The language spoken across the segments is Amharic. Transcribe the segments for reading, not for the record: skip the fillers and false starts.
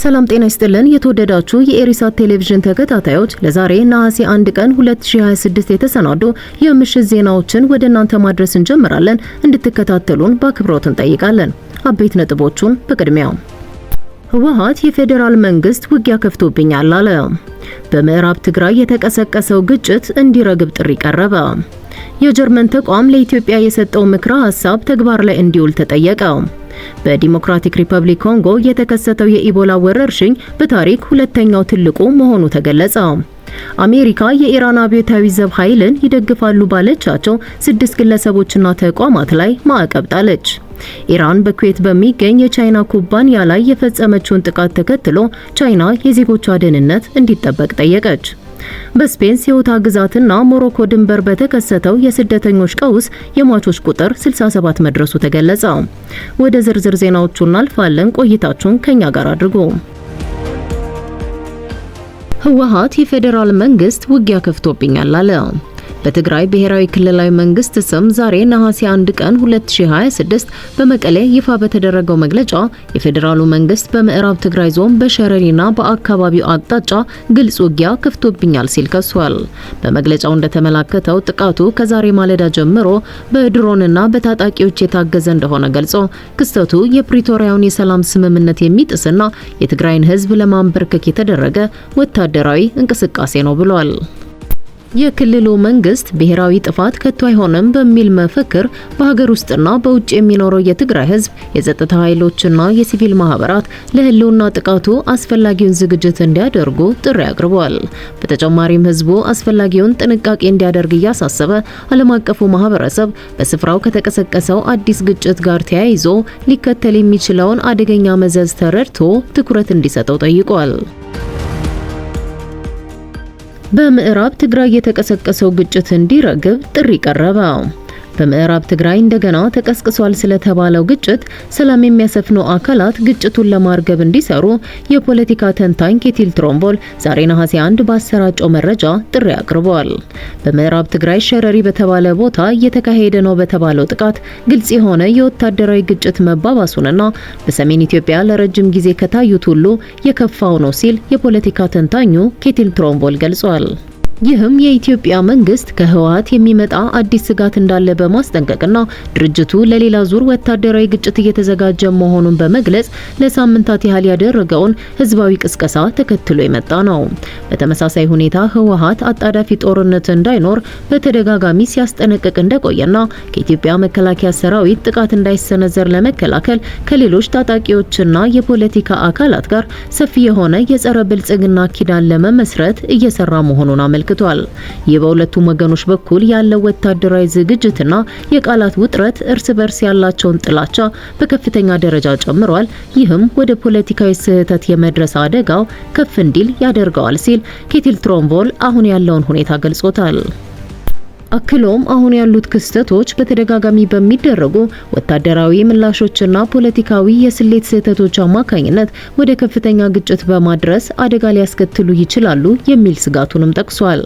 ሰላም ጤና ይስጥልን የተወደዳችሁ የኤሪሳት ቴሌቪዥን ተከታታዮች ለዛሬ ነሐሴ 1 ቀን 2026 የተሰናዱ የምሽት ዜናዎችን ወደ እናንተ ማድረስ እንጀምራለን። እንድትከታተሉን በአክብሮት እንጠይቃለን። አበይት ነጥቦቹን በቅድሚያ ህወሓት የፌዴራል መንግስት ውጊያ ከፍቶብኛል አለ። በምዕራብ ትግራይ የተቀሰቀሰው ግጭት እንዲረግብ ጥሪ ቀረበ። የጀርመን ተቋም ለኢትዮጵያ የሰጠው ምክረ ሐሳብ ተግባር ላይ እንዲውል ተጠየቀ። በዲሞክራቲክ ሪፐብሊክ ኮንጎ የተከሰተው የኢቦላ ወረርሽኝ በታሪክ ሁለተኛው ትልቁ መሆኑ ተገለጸ። አሜሪካ የኢራን አብዮታዊ ዘብ ኃይልን ይደግፋሉ ባለቻቸው 6 ግለሰቦችና ተቋማት ላይ ማዕቀብ ጣለች። ኢራን በኩዌት በሚገኝ የቻይና ኩባንያ ላይ የፈጸመችውን ጥቃት ተከትሎ ቻይና የዜጎቿ ደህንነት እንዲጠበቅ ጠየቀች። በስፔን ሲዮታ ግዛትና ሞሮኮ ድንበር በተከሰተው የስደተኞች ቀውስ የሟቾች ቁጥር 67 መድረሱ ተገለጸ። ወደ ዝርዝር ዜናዎቹ እናልፋለን። ቆይታችሁን ከኛ ጋር አድርጉ። ህወሓት የፌዴራል መንግስት ውጊያ ከፍቶብኛል አለ። በትግራይ ብሔራዊ ክልላዊ መንግስት ስም ዛሬ ነሐሴ 1 ቀን 2026 በመቀሌ ይፋ በተደረገው መግለጫ የፌዴራሉ መንግስት በምዕራብ ትግራይ ዞን በሸረሪና በአካባቢው አቅጣጫ ግልጽ ውጊያ ከፍቶብኛል ሲል ከሷል። በመግለጫው እንደተመላከተው ጥቃቱ ከዛሬ ማለዳ ጀምሮ በድሮንና በታጣቂዎች የታገዘ እንደሆነ ገልጾ ክስተቱ የፕሪቶሪያውን የሰላም ስምምነት የሚጥስና የትግራይን ህዝብ ለማንበርከክ የተደረገ ወታደራዊ እንቅስቃሴ ነው ብሏል። የክልሉ መንግስት ብሔራዊ ጥፋት ከቶ አይሆንም በሚል መፈክር በሀገር ውስጥና በውጭ የሚኖረው የትግራይ ህዝብ የጸጥታ ኃይሎችና የሲቪል ማህበራት ለህልውና ጥቃቱ አስፈላጊውን ዝግጅት እንዲያደርጉ ጥሪ አቅርበዋል። በተጨማሪም ህዝቡ አስፈላጊውን ጥንቃቄ እንዲያደርግ እያሳሰበ ዓለም አቀፉ ማህበረሰብ በስፍራው ከተቀሰቀሰው አዲስ ግጭት ጋር ተያይዞ ሊከተል የሚችለውን አደገኛ መዘዝ ተረድቶ ትኩረት እንዲሰጠው ጠይቋል። በምዕራብ ትግራይ የተቀሰቀሰው ግጭት እንዲረግብ ጥሪ ቀረበ። በምዕራብ ትግራይ እንደገና ተቀስቅሷል ስለተባለው ግጭት ሰላም የሚያሰፍኑ አካላት ግጭቱን ለማርገብ እንዲሰሩ የፖለቲካ ተንታኝ ኬቲል ትሮምቦል ዛሬ ነሐሴ 1 ባሰራጨው መረጃ ጥሪ አቅርበዋል። በምዕራብ ትግራይ ሸረሪ በተባለ ቦታ እየተካሄደ ነው በተባለው ጥቃት ግልጽ የሆነ የወታደራዊ ግጭት መባባሱንና በሰሜን ኢትዮጵያ ለረጅም ጊዜ ከታዩት ሁሉ የከፋው ነው ሲል የፖለቲካ ተንታኙ ኬቲል ትሮምቦል ገልጿል። ይህም የኢትዮጵያ መንግስት ከህወሓት የሚመጣ አዲስ ስጋት እንዳለ በማስጠንቀቅና ድርጅቱ ለሌላ ዙር ወታደራዊ ግጭት እየተዘጋጀ መሆኑን በመግለጽ ለሳምንታት ያህል ያደረገውን ህዝባዊ ቅስቀሳ ተከትሎ የመጣ ነው። በተመሳሳይ ሁኔታ ህወሓት አጣዳፊ ጦርነት እንዳይኖር በተደጋጋሚ ሲያስጠነቅቅ እንደቆየና ከኢትዮጵያ መከላከያ ሰራዊት ጥቃት እንዳይሰነዘር ለመከላከል ከሌሎች ታጣቂዎችና የፖለቲካ አካላት ጋር ሰፊ የሆነ የጸረ ብልጽግና ኪዳን ለመመስረት እየሰራ መሆኑን አመልክቷል። ይህ በሁለቱም ወገኖች በኩል ያለው ወታደራዊ ዝግጅትና የቃላት ውጥረት እርስ በርስ ያላቸውን ጥላቻ በከፍተኛ ደረጃ ጨምሯል። ይህም ወደ ፖለቲካዊ ስህተት የመድረስ አደጋው ከፍ እንዲል ያደርገዋል ሲል ኬቲል ትሮምቦል አሁን ያለውን ሁኔታ ገልጾታል። አክሎም አሁን ያሉት ክስተቶች በተደጋጋሚ በሚደረጉ ወታደራዊ ምላሾችና ፖለቲካዊ የስሌት ስህተቶች አማካኝነት ወደ ከፍተኛ ግጭት በማድረስ አደጋ ሊያስከትሉ ይችላሉ የሚል ስጋቱንም ጠቅሷል።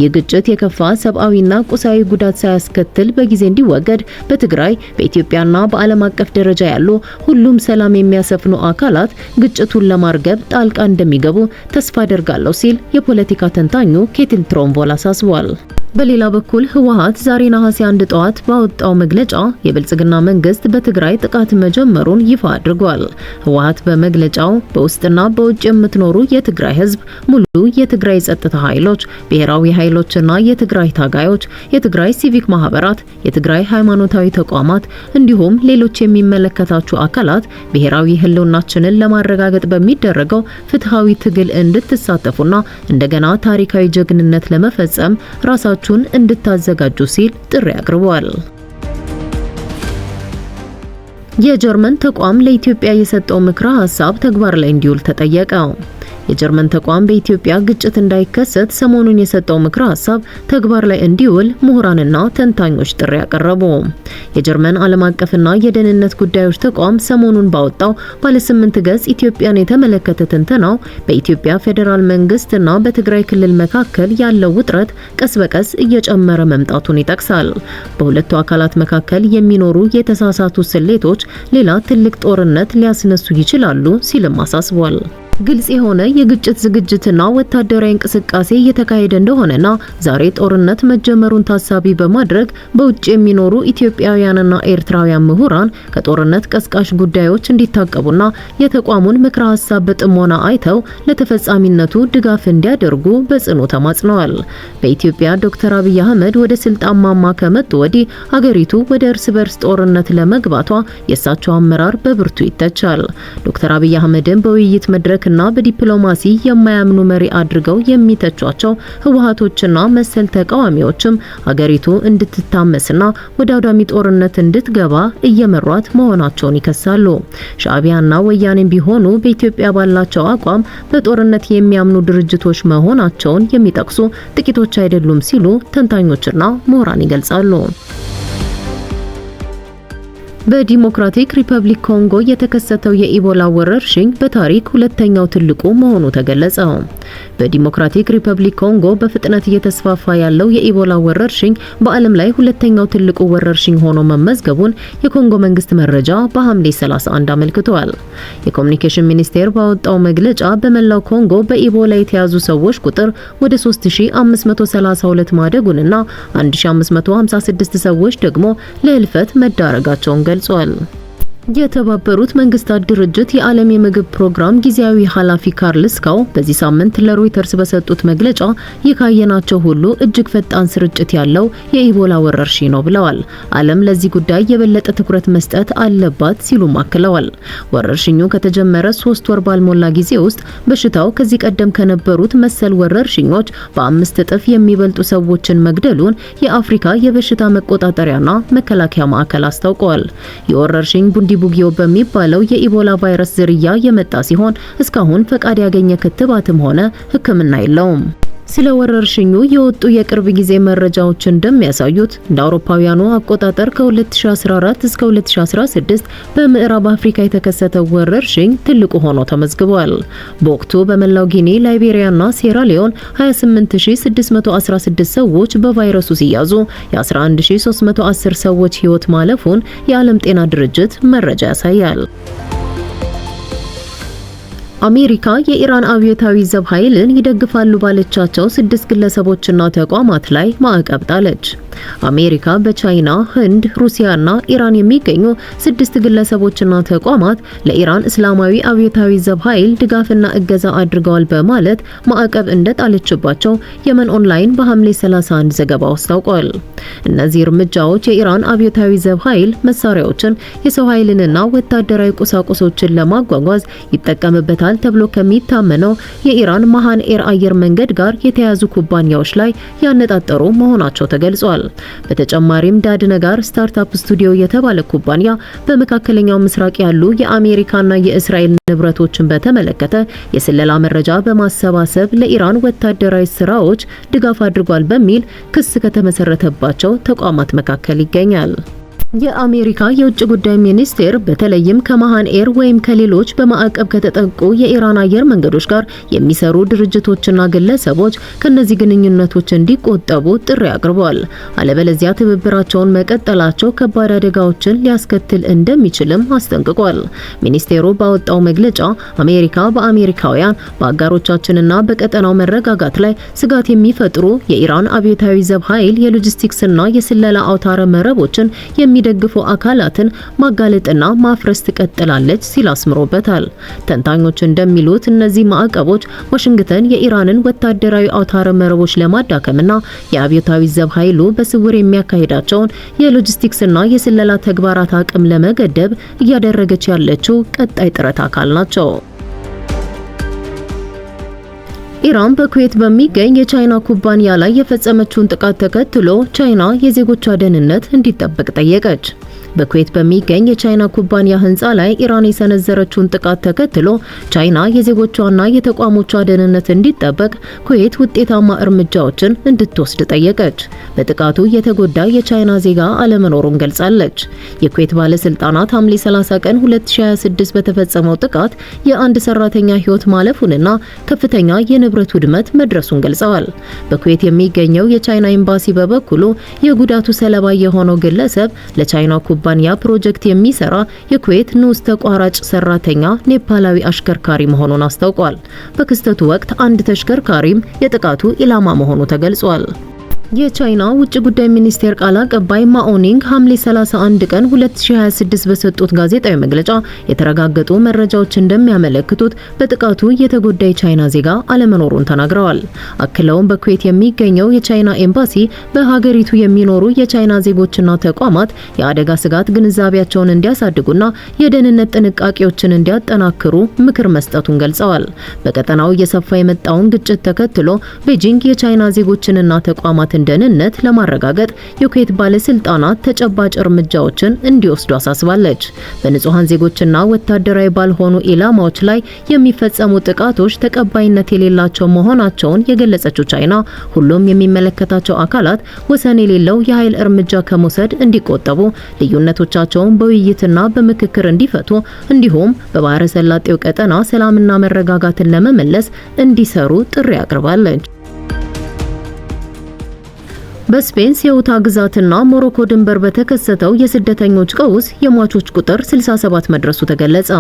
ይህ ግጭት የከፋ ሰብአዊና ቁሳዊ ጉዳት ሳያስከትል በጊዜ እንዲወገድ በትግራይ በኢትዮጵያና በዓለም አቀፍ ደረጃ ያሉ ሁሉም ሰላም የሚያሰፍኑ አካላት ግጭቱን ለማርገብ ጣልቃ እንደሚገቡ ተስፋ አደርጋለሁ ሲል የፖለቲካ ተንታኙ ኬቲል ትሮምቦል አሳስቧል። በሌላ በኩል ህወሓት ዛሬ ነሐሴ 1 ጠዋት ባወጣው መግለጫ የብልጽግና መንግስት በትግራይ ጥቃት መጀመሩን ይፋ አድርጓል። ህወሓት በመግለጫው በውስጥና በውጭ የምትኖሩ የትግራይ ህዝብ፣ ሙሉ የትግራይ ጸጥታ ኃይሎች፣ ብሔራዊ ኃይሎችና የትግራይ ታጋዮች፣ የትግራይ ሲቪክ ማህበራት፣ የትግራይ ሃይማኖታዊ ተቋማት እንዲሁም ሌሎች የሚመለከታችሁ አካላት ብሔራዊ ህልውናችንን ለማረጋገጥ በሚደረገው ፍትሃዊ ትግል እንድትሳተፉና እንደገና ታሪካዊ ጀግንነት ለመፈጸም ራሳችሁን እንድታዘጋጁ ሲል ጥሪ አቅርበዋል። የጀርመን ተቋም ለኢትዮጵያ የሰጠው ምክረ ሐሳብ ተግባር ላይ እንዲውል ተጠየቀ። የጀርመን ተቋም በኢትዮጵያ ግጭት እንዳይከሰት ሰሞኑን የሰጠው ምክረ ሐሳብ ተግባር ላይ እንዲውል ምሁራንና ተንታኞች ጥሪ ያቀረቡ። የጀርመን ዓለም አቀፍና የደህንነት ጉዳዮች ተቋም ሰሞኑን ባወጣው ባለ 8 ገጽ ኢትዮጵያን የተመለከተ ትንተናው በኢትዮጵያ ፌዴራል መንግስትና በትግራይ ክልል መካከል ያለው ውጥረት ቀስ በቀስ እየጨመረ መምጣቱን ይጠቅሳል። በሁለቱ አካላት መካከል የሚኖሩ የተሳሳቱ ስሌቶች ሌላ ትልቅ ጦርነት ሊያስነሱ ይችላሉ ሲልም አሳስቧል። ግልጽ የሆነ የግጭት ዝግጅትና ወታደራዊ እንቅስቃሴ እየተካሄደ እንደሆነና ዛሬ ጦርነት መጀመሩን ታሳቢ በማድረግ በውጭ የሚኖሩ ኢትዮጵያውያንና ኤርትራውያን ምሁራን ከጦርነት ቀስቃሽ ጉዳዮች እንዲታቀቡና የተቋሙን ምክረ ሀሳብ በጥሞና አይተው ለተፈጻሚነቱ ድጋፍ እንዲያደርጉ በጽኑ ተማጽነዋል። በኢትዮጵያ ዶክተር አብይ አህመድ ወደ ስልጣን ማማ ከመጡ ወዲህ ሀገሪቱ ወደ እርስ በርስ ጦርነት ለመግባቷ የእሳቸው አመራር በብርቱ ይተቻል። ዶክተር አብይ አህመድን በውይይት መድረክ እና በዲፕሎማሲ የማያምኑ መሪ አድርገው የሚተቿቸው ህወሓቶችና መሰል ተቃዋሚዎችም ሀገሪቱ እንድትታመስና ወደ አውዳሚ ጦርነት እንድትገባ እየመሯት መሆናቸውን ይከሳሉ። ሻዕቢያና ወያኔም ቢሆኑ በኢትዮጵያ ባላቸው አቋም በጦርነት የሚያምኑ ድርጅቶች መሆናቸውን የሚጠቅሱ ጥቂቶች አይደሉም ሲሉ ተንታኞችና ምሁራን ይገልጻሉ። በዲሞክራቲክ ሪፐብሊክ ኮንጎ የተከሰተው የኢቦላ ወረርሽኝ በታሪክ ሁለተኛው ትልቁ መሆኑ ተገለጸ። በዲሞክራቲክ ሪፐብሊክ ኮንጎ በፍጥነት እየተስፋፋ ያለው የኢቦላ ወረርሽኝ በዓለም ላይ ሁለተኛው ትልቁ ወረርሽኝ ሆኖ መመዝገቡን የኮንጎ መንግስት መረጃ በሐምሌ 31 አመልክቷል። የኮሙኒኬሽን ሚኒስቴር ባወጣው መግለጫ በመላው ኮንጎ በኢቦላ የተያዙ ሰዎች ቁጥር ወደ 3532 ማደጉንና 1556 ሰዎች ደግሞ ለህልፈት መዳረጋቸውን ገልጿል። የተባበሩት መንግስታት ድርጅት የዓለም የምግብ ፕሮግራም ጊዜያዊ ኃላፊ ካርል ስካው በዚህ ሳምንት ለሮይተርስ በሰጡት መግለጫ የካየናቸው ሁሉ እጅግ ፈጣን ስርጭት ያለው የኢቦላ ወረርሽኝ ነው ብለዋል። ዓለም ለዚህ ጉዳይ የበለጠ ትኩረት መስጠት አለባት ሲሉም አክለዋል። ወረርሽኙ ከተጀመረ 3 ወር ባልሞላ ጊዜ ውስጥ በሽታው ከዚህ ቀደም ከነበሩት መሰል ወረርሽኞች በ5 እጥፍ የሚበልጡ ሰዎችን መግደሉን የአፍሪካ የበሽታ መቆጣጠሪያና መከላከያ ማዕከል አስታውቀዋል። የወረርሽኝ ቡጊዮ በሚባለው የኢቦላ ቫይረስ ዝርያ የመጣ ሲሆን እስካሁን ፈቃድ ያገኘ ክትባትም ሆነ ሕክምና የለውም። ስለ ወረርሽኙ የወጡ የቅርብ ጊዜ መረጃዎች እንደሚያሳዩት እንደ አውሮፓውያኑ አቆጣጠር ከ2014 እስከ 2016 በምዕራብ አፍሪካ የተከሰተው ወረርሽኝ ትልቁ ሆኖ ተመዝግቧል። በወቅቱ በመላው ጊኒ፣ ላይቤሪያና ሴራሊዮን 28616 ሰዎች በቫይረሱ ሲያዙ የ11310 ሰዎች ሕይወት ማለፉን የዓለም ጤና ድርጅት መረጃ ያሳያል። አሜሪካ የኢራን አብዮታዊ ዘብ ኃይልን ይደግፋሉ ባለቻቸው 6 ግለሰቦችና ተቋማት ላይ ማዕቀብ ጣለች። አሜሪካ በቻይና፣ ህንድ፣ ሩሲያና ኢራን የሚገኙ 6 ግለሰቦችና ተቋማት ለኢራን እስላማዊ አብዮታዊ ዘብ ኃይል ድጋፍና እገዛ አድርገዋል በማለት ማዕቀብ እንደጣለችባቸው የመን ኦንላይን በሐምሌ 31 ዘገባው አስታውቋል። እነዚህ እርምጃዎች የኢራን አብዮታዊ ዘብ ኃይል መሳሪያዎችን፣ የሰው ኃይልንና ወታደራዊ ቁሳቁሶችን ለማጓጓዝ ይጠቀምበታል ተብሎ ከሚታመነው የኢራን ማሃን ኤር አየር መንገድ ጋር የተያዙ ኩባንያዎች ላይ ያነጣጠሩ መሆናቸው ተገልጿል። በተጨማሪም ዳድነጋር ስታርታፕ ስቱዲዮ የተባለ ኩባንያ በመካከለኛው ምስራቅ ያሉ የአሜሪካና የእስራኤል ንብረቶችን በተመለከተ የስለላ መረጃ በማሰባሰብ ለኢራን ወታደራዊ ስራዎች ድጋፍ አድርጓል በሚል ክስ ከተመሰረተባቸው ተቋማት መካከል ይገኛል። የአሜሪካ የውጭ ጉዳይ ሚኒስቴር በተለይም ከማሃን ኤር ወይም ከሌሎች በማዕቀብ ከተጠቁ የኢራን አየር መንገዶች ጋር የሚሰሩ ድርጅቶችና ግለሰቦች ከነዚህ ግንኙነቶች እንዲቆጠቡ ጥሪ አቅርበዋል። አለበለዚያ ትብብራቸውን መቀጠላቸው ከባድ አደጋዎችን ሊያስከትል እንደሚችልም አስጠንቅቋል። ሚኒስቴሩ ባወጣው መግለጫ አሜሪካ በአሜሪካውያን በአጋሮቻችንና በቀጠናው መረጋጋት ላይ ስጋት የሚፈጥሩ የኢራን አብዮታዊ ዘብ ኃይል የሎጂስቲክስና የስለላ አውታረ መረቦችን የሚደግፉ አካላትን ማጋለጥና ማፍረስ ትቀጥላለች ሲል አስምሮበታል። ተንታኞች እንደሚሉት እነዚህ ማዕቀቦች ዋሽንግተን የኢራንን ወታደራዊ አውታረ መረቦች ለማዳከምና የአብዮታዊ ዘብ ኃይሉ በስውር የሚያካሂዳቸውን የሎጂስቲክስና የስለላ ተግባራት አቅም ለመገደብ እያደረገች ያለችው ቀጣይ ጥረት አካል ናቸው። ኢራን በኩዌት በሚገኝ የቻይና ኩባንያ ላይ የፈጸመችውን ጥቃት ተከትሎ ቻይና የዜጎቿ ደህንነት እንዲጠበቅ ጠየቀች። በኩዌት በሚገኝ የቻይና ኩባንያ ህንፃ ላይ ኢራን የሰነዘረችውን ጥቃት ተከትሎ ቻይና የዜጎቿና የተቋሞቿ ደህንነት እንዲጠበቅ ኩዌት ውጤታማ እርምጃዎችን እንድትወስድ ጠየቀች። በጥቃቱ የተጎዳ የቻይና ዜጋ አለመኖሩን ገልጻለች። የኩዌት ባለስልጣናት ሐምሌ 30 ቀን 2026 በተፈጸመው ጥቃት የአንድ ሰራተኛ ህይወት ማለፉንና ከፍተኛ የንብረት ውድመት መድረሱን ገልጸዋል። በኩዌት የሚገኘው የቻይና ኤምባሲ በበኩሉ የጉዳቱ ሰለባ የሆነው ግለሰብ ለቻይና ኩባንያ ፕሮጀክት የሚሰራ የኩዌት ንዑስ ተቋራጭ ሰራተኛ ኔፓላዊ አሽከርካሪ መሆኑን አስታውቋል። በክስተቱ ወቅት አንድ ተሽከርካሪም የጥቃቱ ኢላማ መሆኑ ተገልጿል። የቻይና ውጭ ጉዳይ ሚኒስቴር ቃል አቀባይ ማኦኒንግ ሐምሌ 31 ቀን 2026 በሰጡት ጋዜጣዊ መግለጫ የተረጋገጡ መረጃዎች እንደሚያመለክቱት በጥቃቱ የተጎዳ የቻይና ዜጋ አለመኖሩን ተናግረዋል። አክለውም በኩዌት የሚገኘው የቻይና ኤምባሲ በሀገሪቱ የሚኖሩ የቻይና ዜጎችና ተቋማት የአደጋ ስጋት ግንዛቤያቸውን እንዲያሳድጉና የደህንነት ጥንቃቄዎችን እንዲያጠናክሩ ምክር መስጠቱን ገልጸዋል። በቀጠናው እየሰፋ የመጣውን ግጭት ተከትሎ ቤጂንግ የቻይና ዜጎችንና ተቋማት ደህንነት ለማረጋገጥ የኩዌት ባለስልጣናት ተጨባጭ እርምጃዎችን እንዲወስዱ አሳስባለች። በንጹሃን ዜጎችና ወታደራዊ ባልሆኑ ኢላማዎች ላይ የሚፈጸሙ ጥቃቶች ተቀባይነት የሌላቸው መሆናቸውን የገለጸችው ቻይና ሁሉም የሚመለከታቸው አካላት ወሰን የሌለው የኃይል እርምጃ ከመውሰድ እንዲቆጠቡ፣ ልዩነቶቻቸውን በውይይትና በምክክር እንዲፈቱ እንዲሁም በባህረ ሰላጤው ቀጠና ሰላምና መረጋጋትን ለመመለስ እንዲሰሩ ጥሪ አቅርባለች። በስፔን ሴውታ ግዛትና ሞሮኮ ድንበር በተከሰተው የስደተኞች ቀውስ የሟቾች ቁጥር 67 መድረሱ ተገለጸ።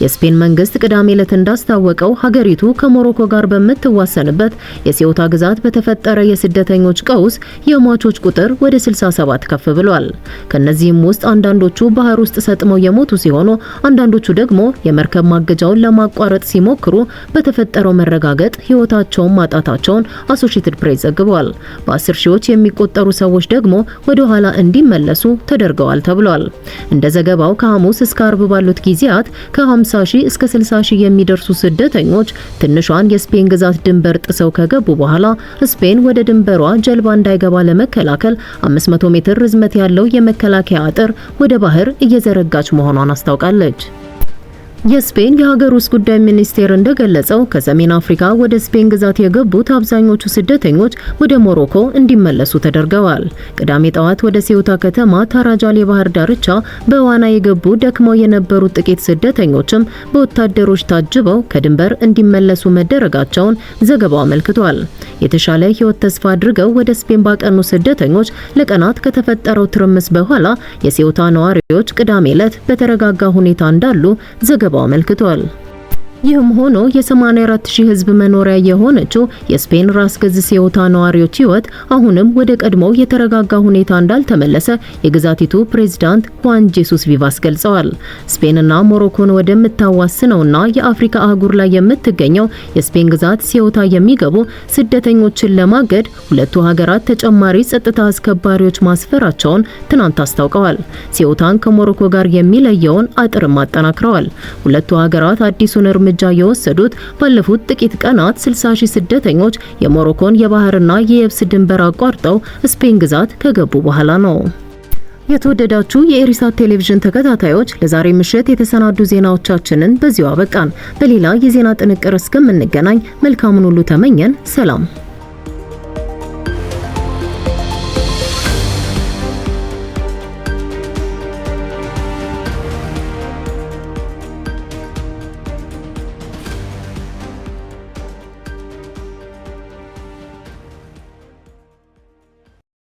የስፔን መንግስት ቅዳሜ ዕለት እንዳስታወቀው ሀገሪቱ ከሞሮኮ ጋር በምትዋሰንበት የሴውታ ግዛት በተፈጠረ የስደተኞች ቀውስ የሟቾች ቁጥር ወደ 67 ከፍ ብሏል። ከነዚህም ውስጥ አንዳንዶቹ ባህር ውስጥ ሰጥመው የሞቱ ሲሆኑ አንዳንዶቹ ደግሞ የመርከብ ማገጃውን ለማቋረጥ ሲሞክሩ በተፈጠረው መረጋገጥ ህይወታቸውን ማጣታቸውን አሶሺየትድ ፕሬስ ዘግቧል። በ10 ሺዎች የሚቆጠሩ ሰዎች ደግሞ ወደ ኋላ እንዲመለሱ ተደርገዋል ተብሏል። እንደ ዘገባው ከሐሙስ እስከ አርብ ባሉት ጊዜያት ከ50 ሺህ እስከ 60 ሺህ የሚደርሱ ስደተኞች ትንሿን የስፔን ግዛት ድንበር ጥሰው ከገቡ በኋላ ስፔን ወደ ድንበሯ ጀልባ እንዳይገባ ለመከላከል 500 ሜትር ርዝመት ያለው የመከላከያ አጥር ወደ ባህር እየዘረጋች መሆኗን አስታውቃለች። የስፔን የሀገር ውስጥ ጉዳይ ሚኒስቴር እንደገለጸው ከሰሜን አፍሪካ ወደ ስፔን ግዛት የገቡት አብዛኞቹ ስደተኞች ወደ ሞሮኮ እንዲመለሱ ተደርገዋል። ቅዳሜ ጠዋት ወደ ሴውታ ከተማ ታራጃል የባህር ዳርቻ በዋና የገቡ ደክመው የነበሩት ጥቂት ስደተኞችም በወታደሮች ታጅበው ከድንበር እንዲመለሱ መደረጋቸውን ዘገባው አመልክቷል። የተሻለ ህይወት ተስፋ አድርገው ወደ ስፔን ባቀኑ ስደተኞች ለቀናት ከተፈጠረው ትርምስ በኋላ የሴውታ ነዋሪዎች ቅዳሜ ዕለት በተረጋጋ ሁኔታ እንዳሉ ዘገባው አመልክቷል። ይህም ሆኖ የ84000 ህዝብ መኖሪያ የሆነችው የስፔን ራስ ገዝ ሴውታ ነዋሪዎች ህይወት አሁንም ወደ ቀድሞው የተረጋጋ ሁኔታ እንዳልተመለሰ የግዛቲቱ ፕሬዝዳንት ሁዋን ጄሱስ ቪቫስ ገልጸዋል። ስፔንና ሞሮኮን ወደምታዋስነውና የአፍሪካ አህጉር ላይ የምትገኘው የስፔን ግዛት ሴውታ የሚገቡ ስደተኞችን ለማገድ ሁለቱ ሀገራት ተጨማሪ ጸጥታ አስከባሪዎች ማስፈራቸውን ትናንት አስታውቀዋል። ሴውታን ከሞሮኮ ጋር የሚለየውን አጥርም አጠናክረዋል። ሁለቱ ሀገራት አዲሱን እርምጃ የወሰዱት ባለፉት ጥቂት ቀናት 60 ሺህ ስደተኞች የሞሮኮን የባህርና የየብስ ድንበር አቋርጠው ስፔን ግዛት ከገቡ በኋላ ነው። የተወደዳችሁ የኢሪሳት ቴሌቪዥን ተከታታዮች ለዛሬ ምሽት የተሰናዱ ዜናዎቻችንን በዚሁ አበቃን። በሌላ የዜና ጥንቅር እስከምንገናኝ መልካሙን ሁሉ ተመኘን። ሰላም።